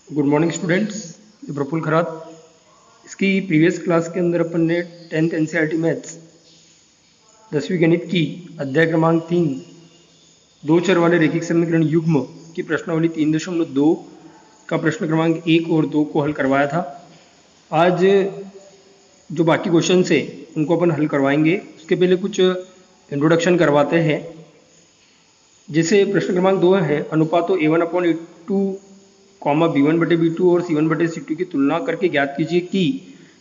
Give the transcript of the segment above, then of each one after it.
Good morning students, ये प्रफुल्ल खरात। इसकी previous class के अंदर अपन ने 10th एनसीईआरटी मैथ्स 10वीं गणित की अध्याय क्रमांक 3 दो चर वाले रैखिक समीकरण युग्म की प्रश्नावली 3.2 का प्रश्न क्रमांक 1 और 2 को हल करवाया था। आज जो बाकी क्वेश्चन है उनको अपन हल करवाएंगे। उसके पहले कुछ इंट्रोडक्शन करवाते हैं। जैसे प्रश्न क्रमांक 2 है, अनुपातों A1/A2, B1/B2 और C1/C2 की तुलना करके ज्ञात कीजिए कि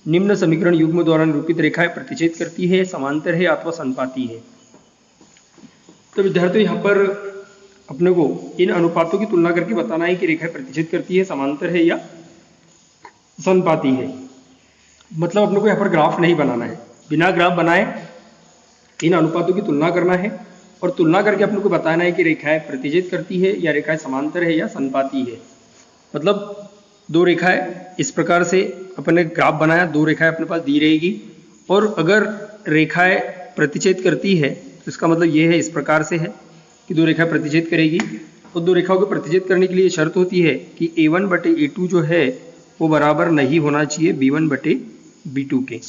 निम्न समीकरण युग्म द्वारा निरूपित रेखाएं प्रतिच्छेद करती है, समांतर है अथवा संपाती है। तो विद्यार्थियों, यहाँ पर अपने को इन अनुपातों की तुलना करके बताना है कि रेखाएं प्रतिच्छेद करती है, समांतर है या संपाती है। मतलब अपने को यहाँ पर ग्राफ नहीं बनाना है, बिना ग्राफ बनाए इन अनुपातों की तुलना करना है और तुलना करके अपने को बताना है कि रेखाएं प्रतिच्छेद करती है या रेखाएं समांतर है या संपाती है। मतलब दो रेखाएं इस प्रकार से अपन ने ग्राफ बनाया, दो रेखाएं अपने पास दी रहेगी और अगर रेखाएं प्रतिच्छेद करती है तो इसका मतलब ये है, इस प्रकार से है कि दो रेखाएं प्रतिच्छेद करेगी। और दो रेखाओं को प्रतिच्छेद करने के लिए शर्त होती है कि A1/A2 जो है वो बराबर नहीं होना चाहिए B1/B2 के।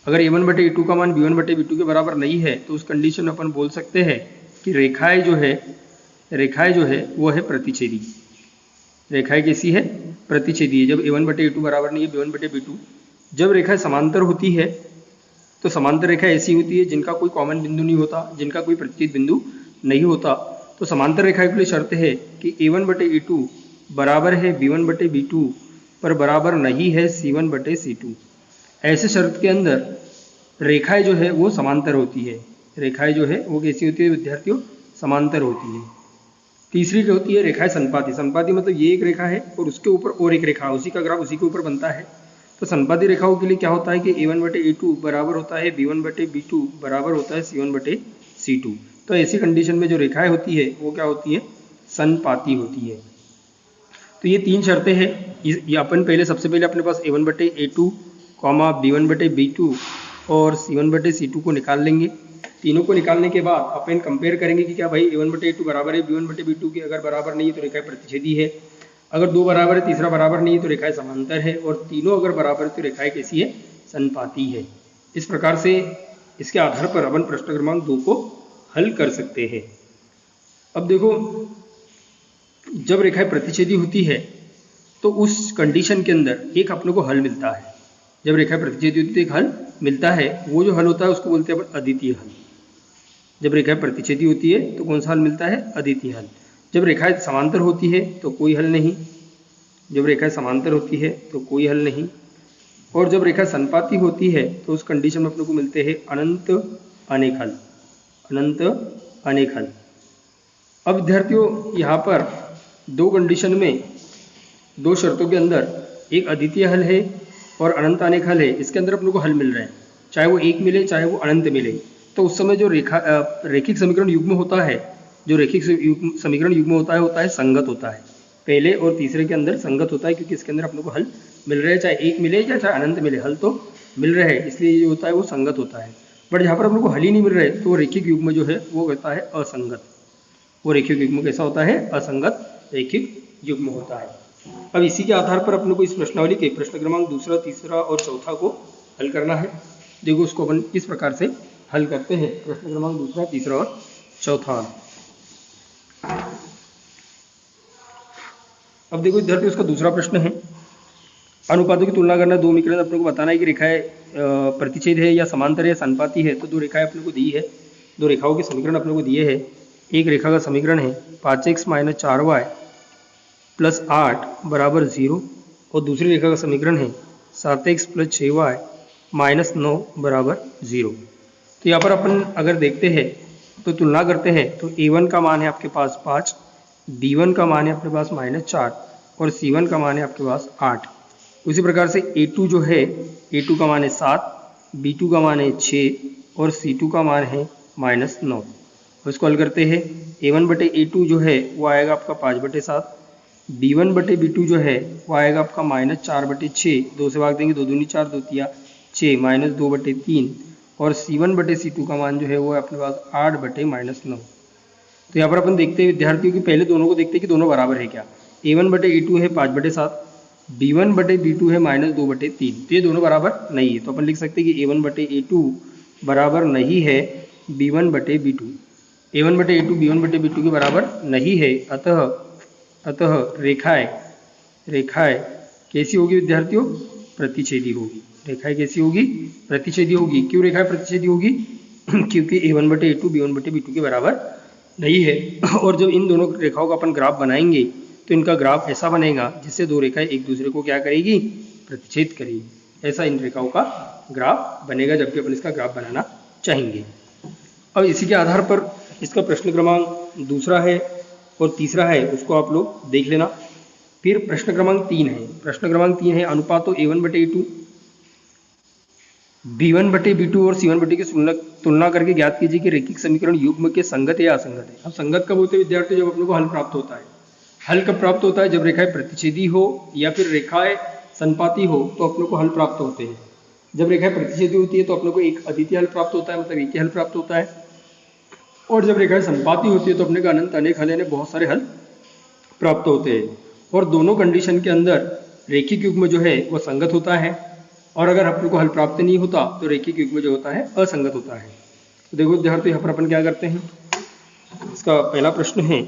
अगर A1/A2 का मान B1/B2 के बराबर नहीं है तो उस कंडीशन में अपन बोल सकते हैं कि रेखाएं जो है वो है प्रतिच्छेदी। रेखाएं कैसी है? प्रतिच्छेदी है। जब A1/A2 बराबर नहीं है B1/B2। जब रेखाएं समांतर होती है तो समांतर रेखाएं ऐसी होती है जिनका कोई कॉमन बिंदु नहीं होता, जिनका कोई प्रतिच्छेद बिंदु नहीं होता। तो समांतर रेखाएं के लिए शर्त है कि A1/A2 बराबर है B1/B2 पर बराबर नहीं है C1/C2। ऐसे शर्त के अंदर रेखाएं जो है वो समांतर होती है। रेखाएं जो है वो कैसी होती है विद्यार्थियों? समांतर होती है। तीसरी जो होती है रेखाएं संपाती। संपाती मतलब ये एक रेखा है और उसके ऊपर और एक रेखा, उसी का ग्राफ उसी के ऊपर बनता है। तो संपाती रेखाओं के लिए क्या होता है कि A1/A2 बराबर होता है B1/B2 बराबर होता है C1/C2। तो ऐसी कंडीशन में जो रेखाएं होती है वो क्या होती है? संपाती होती है। तो ये तीन शर्तें हैं। ये अपन पहले सबसे पहले अपने पास A1/A2, B1/B2 और C1/C2 को निकाल लेंगे। तीनों को निकालने के बाद अपन कंपेयर करेंगे कि क्या भाई A1/A2 बराबर है B1/B2 के। अगर बराबर नहीं है तो रेखाएं प्रतिच्छेदी है। अगर दो बराबर है, तीसरा बराबर नहीं है तो रेखाएं समांतर है। और तीनों अगर बराबर है तो रेखाएं कैसी है? संपाती है। इस प्रकार से इसके आधार पर अपन प्रश्न क्रमांक 2 को हल कर सकते हैं। अब देखो, जब रेखाएं प्रतिच्छेदी होती है तो उस कंडीशन के अंदर एक अपने को हल मिलता है। जब रेखाएं प्रतिच्छेदी होती है एक हल मिलता है। वो जो हल होता है उसको बोलते हैं अपन अद्वितीय हल। जब रेखाएं प्रतिच्छेदी होती है तो कौन सा हल मिलता है? अद्वितीय हल। जब रेखाएं समांतर होती है तो कोई हल नहीं। जब रेखाएं समांतर होती है तो कोई हल नहीं। और जब रेखा संपाती होती है तो उस कंडीशन में अपने को मिलते हैं अनंत अनेक हल। अनंत अनेक हल। अब विद्यार्थियों, यहाँ पर दो कंडीशन में, दो शर्तों के अंदर एक अद्वितीय हल है और अनंत अनेक हल है। इसके अंदर अपने को हल मिल रहे हैं, चाहे वो एक मिले चाहे वो अनंत मिले। तो उस समय जो रैखिक समीकरण युग्म होता है, जो रैखिक समीकरण युग्म होता है संगत होता है। पहले और तीसरे के अंदर संगत होता है, क्योंकि इसके अंदर अपने को हल मिल रहे हैं, चाहे एक मिले या चाहे अनंत मिले, हल तो मिल रहे हैं। इसलिए ये होता है वो संगत होता है। बट जहाँ पर अपने को हल ही नहीं मिल रहे तो रैखिक युग्म जो है वो होता है असंगत। वो रैखिक युग्म कैसा होता है? असंगत रैखिक युग्म होता है। अब इसी के आधार पर अपने को इस प्रश्नावली के प्रश्न क्रमांक 2, 3 और 4 को हल करना है। देखो, उसको अपन इस प्रकार से हल करते हैं। प्रश्न क्रमांक 2, 3 और 4। अब देखो विद्यार्थी, उसका दूसरा प्रश्न है, अनुपातों की तुलना करना। दो समीकरण अपने को बताना है कि रेखाएं प्रतिच्छेद है या समांतर है या संपाती है। तो दो रेखाएं अपने को दी है, दो रेखाओं के समीकरण अपने को दिए हैं। एक रेखा का समीकरण है 5x - 4y + 8 = 0 और दूसरी रेखा का समीकरण है 7x + 6y - 9 = 0। तो यहाँ पर अपन अगर देखते हैं तो तुलना करते हैं तो A1 का मान है आपके पास 5, B1 का मान है अपने पास -4 और C1 का मान है आपके पास 8। उसी प्रकार से A2 जो है, A2 का मान है 7, B2 का मान है 6 और C2 का मान है -9। इसको हल करते हैं। A1/A2 जो है वो आएगा आपका 5/7, B1/B2 जो है वो आएगा आपका -4/6, 2 से भाग देंगे 2 दूनी 4, 2 तिया 6, -2/3 और C1/C2 का मान जो है वो है अपने पास 8/-9। तो यहाँ पर अपन देखते हैं विद्यार्थियों की, पहले दोनों को देखते हैं कि दोनों बराबर है क्या। A1/A2 है 5/7 b1/b2 है -2/3, तो ये दोनों बराबर नहीं है। तो अपन लिख सकते हैं कि a1/a2 बराबर नहीं है b1/b2। a1/a2 b1/b2 के बराबर नहीं है। अतः रेखाएं कैसी होगी विद्यार्थियों? प्रतिच्छेदी होगी। रेखाएं कैसी होगी? प्रतिच्छेदी होगी। क्यों रेखाएं प्रतिच्छेदी होगी? क्योंकि a1/a2 b1/b2 के बराबर नहीं है। और जब इन दोनों रेखाओं का अपन ग्राफ बनाएंगे तो इनका ग्राफ ऐसा बनेगा जिससे दो रेखाएं एक दूसरे को क्या करेगी? प्रतिच्छेद करेगी। ऐसा इन रेखाओं का ग्राफ बनेगा जबकि अपन इसका ग्राफ बनाना चाहेंगे। अब इसी के आधार पर इसका प्रश्न क्रमांक दूसरा है और तीसरा है, उसको आप लोग देख लेना। फिर प्रश्न क्रमांक 3 है। प्रश्न क्रमांक 3 है अनुपातों a1/a2 b1/b2 और c1/d की तुलना करके ज्ञात कीजिए कि रैखिक समीकरण युग्म के संगत है या असंगत है। अब संगत कब होते हैं विद्यार्थी? जब अपने को हल प्राप्त होता है। हल कब प्राप्त होता है? जब रेखाएं प्रतिच्छेदी हो या फिर रेखाएं संपाती हो तो अपने को हल प्राप्त होते हैं। जब रेखाएं प्रतिच्छेदी होती है तो अपने को एक अद्वितीय हल प्राप्त होता है, मतलब एक ही हल प्राप्त होता है। और जब रेखाएं संपाती होती है तो अपने को अनंत अनेक हल यानी बहुत सारे हल प्राप्त होते हैं। और दोनों कंडीशन के अंदर रैखिक युग्म जो है वो संगत होता है, और अगर अपने को हल प्राप्त नहीं होता तो रैखिक युग्म जो होता है असंगत होता है। तो देखो विद्यार्थी यहाँ पर अपन क्या करते हैं, इसका पहला प्रश्न है,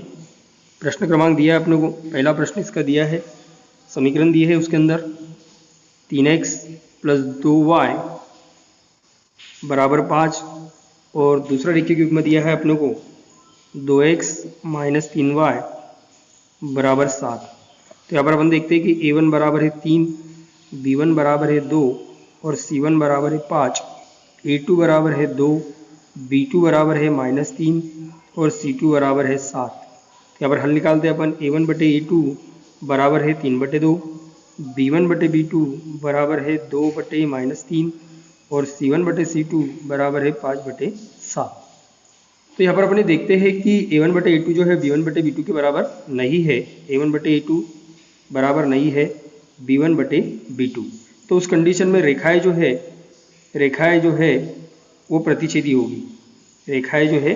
प्रश्न क्रमांक दिया है अपने को। पहला प्रश्न इसका दिया है, समीकरण दिए है उसके अंदर 3x + 2y = 5, और दूसरा रैखिक युग्म दिया है अपने को 2x - 3y = 7। तो यहाँ पर अपन देखते हैं कि a1 बराबर है 3, b1 बराबर है 2 और c1 बराबर है 5, a2 बराबर है 2, b2 बराबर है -3 और c2 बराबर है 7। यहाँ पर हल निकालते हैं अपन। a1/a2 बराबर है 3/2, b1/b2 बराबर है 2/-3 और c1/c2 बराबर है 5/7। तो यहाँ पर अपने देखते हैं कि a1/a2 जो है b1/b2 के बराबर नहीं है। a1/a2 बराबर नहीं है b1/b2। तो उस कंडीशन में रेखाएं जो है वो प्रतिच्छेदी होगी। रेखाएं जो है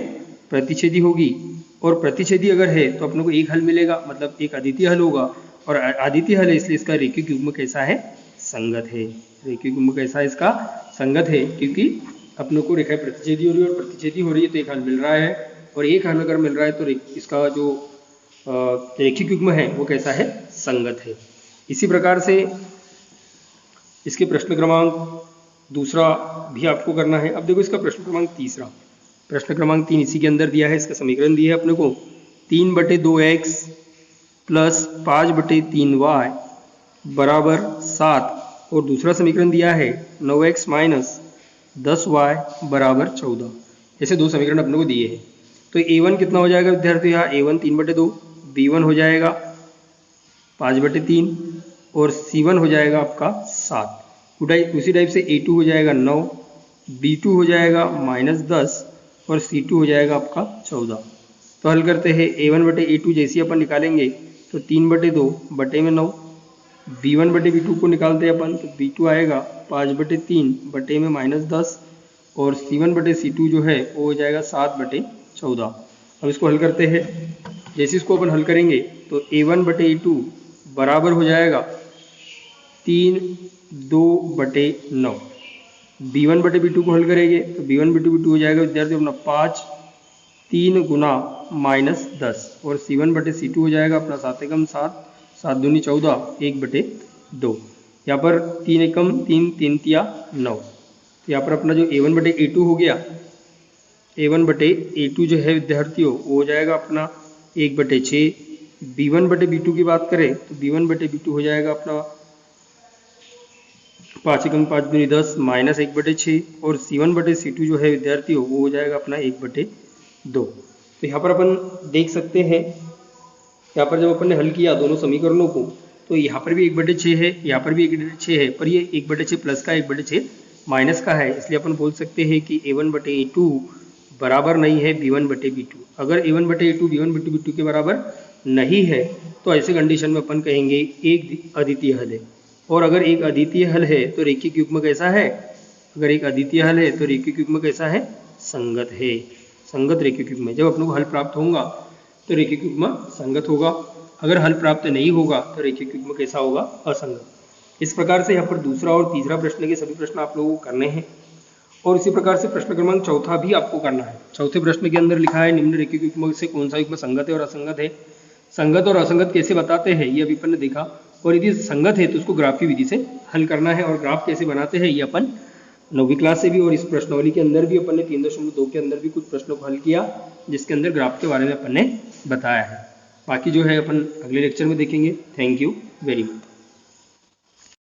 प्रतिच्छेदी होगी, और प्रतिच्छेदी अगर है तो अपने को एक हल मिलेगा, मतलब एक अद्वितीय हल होगा। और अद्वितीय हल है इसलिए इसका रैखिक युग्म कैसा है? संगत है। रैखिक युग्म कैसा है इसका? संगत है, क्योंकि अपने को रेखाएं प्रतिच्छेदी हो रही है और प्रतिच्छेदी हो रही है तो एक हल मिल रहा है, और एक हल अगर मिल रहा है तो इसका जो रैखिक युग्म है वो कैसा है? संगत है। इसी प्रकार से इसके प्रश्न क्रमांक दूसरा भी आपको करना है। अब देखो इसका प्रश्न क्रमांक तीसरा, प्रश्न क्रमांक 3 इसी के अंदर दिया है। इसका समीकरण दिया है अपने को 3/2x + 5/3y = 7, और दूसरा समीकरण दिया है 9x - 10y = 14। ऐसे दो समीकरण अपने को दिए हैं। तो a1 कितना हो जाएगा विद्यार्थी? यहाँ a1 3/2, b1 हो जाएगा 5/3 और c1 हो जाएगा आपका 7। उसी टाइप से a2 हो जाएगा 9, b2 हो जाएगा -10 और c2 हो जाएगा आपका 14। तो हल करते हैं। a1/a2 जैसे अपन निकालेंगे तो 3/2/9, b1/b2 को निकालते हैं अपन तो b2 आएगा 5/3/-10 और c1/c2 जो है वो हो जाएगा 7/14। अब इसको हल करते हैं। जैसे इसको अपन हल करेंगे तो a1/a2 बराबर हो जाएगा 3/2/9। b1/b2 को हल करेंगे तो b1/b2 हो जाएगा विद्यार्थी अपना 5 3 × -10 और c1/c2 हो जाएगा अपना 7 एकम 7 7 दूनी 14 1/2। यहाँ पर 3 एकम 3 3 तिया 9। तो यहाँ पर अपना जो a1/a2 हो गया, a1/a2 जो है विद्यार्थियों वो हो जाएगा अपना 1/6। b1/b2 की बात करें तो b1/b2 हो जाएगा अपना 5 एकम 5 दूनी 10 -1/6 और c1/c2 जो है विद्यार्थियों वो हो जाएगा अपना 1/2। तो यहाँ पर अपन देख सकते हैं, यहाँ पर जब अपन ने हल किया दोनों समीकरणों को तो यहाँ पर भी 1/6 है, यहाँ पर भी 1/6 है, पर ये 1/6 प्लस का 1/6 माइनस का है। इसलिए अपन बोल सकते हैं कि a1/a2 बराबर नहीं है b1/b2। अगर a1/a2 b1/b2 के बराबर नहीं है तो ऐसे कंडीशन में अपन कहेंगे एक अद्वितीय हल है। और अगर एक अद्वितीय हल है तो रैखिक युग्म कैसा है? अगर एक अद्वितीय हल है तो रैखिक युग्म कैसा है? संगत है। संगत रैखिक युग्म। जब अपने को हल प्राप्त होगा तो रैखिक युग्म संगत होगा। अगर हल प्राप्त नहीं होगा तो रेखीय युग्म कैसा होगा? असंगत। इस प्रकार से यहाँ पर दूसरा और तीसरा प्रश्न के सभी प्रश्न आप लोगों को करने हैं और इसी प्रकार से प्रश्न क्रमांक चौथा भी आपको करना है। चौथे प्रश्न के अंदर लिखा है निम्न रेखीय युग्म से कौन सा युग्म संगत है और असंगत है। संगत और असंगत कैसे बताते हैं ये अभी अपन ने देखा, और यदि संगत है तो उसको ग्राफ की विधि से हल करना है। और ग्राफ कैसे बनाते हैं ये अपन 9वीं क्लास से भी और इस प्रश्नावली के अंदर भी अपन ने 3.2 के अंदर भी कुछ प्रश्नों को हल किया जिसके अंदर ग्राफ के बारे में अपन ने बताया है। बाकी जो है अपन अगले लेक्चर में देखेंगे। Thank you very much.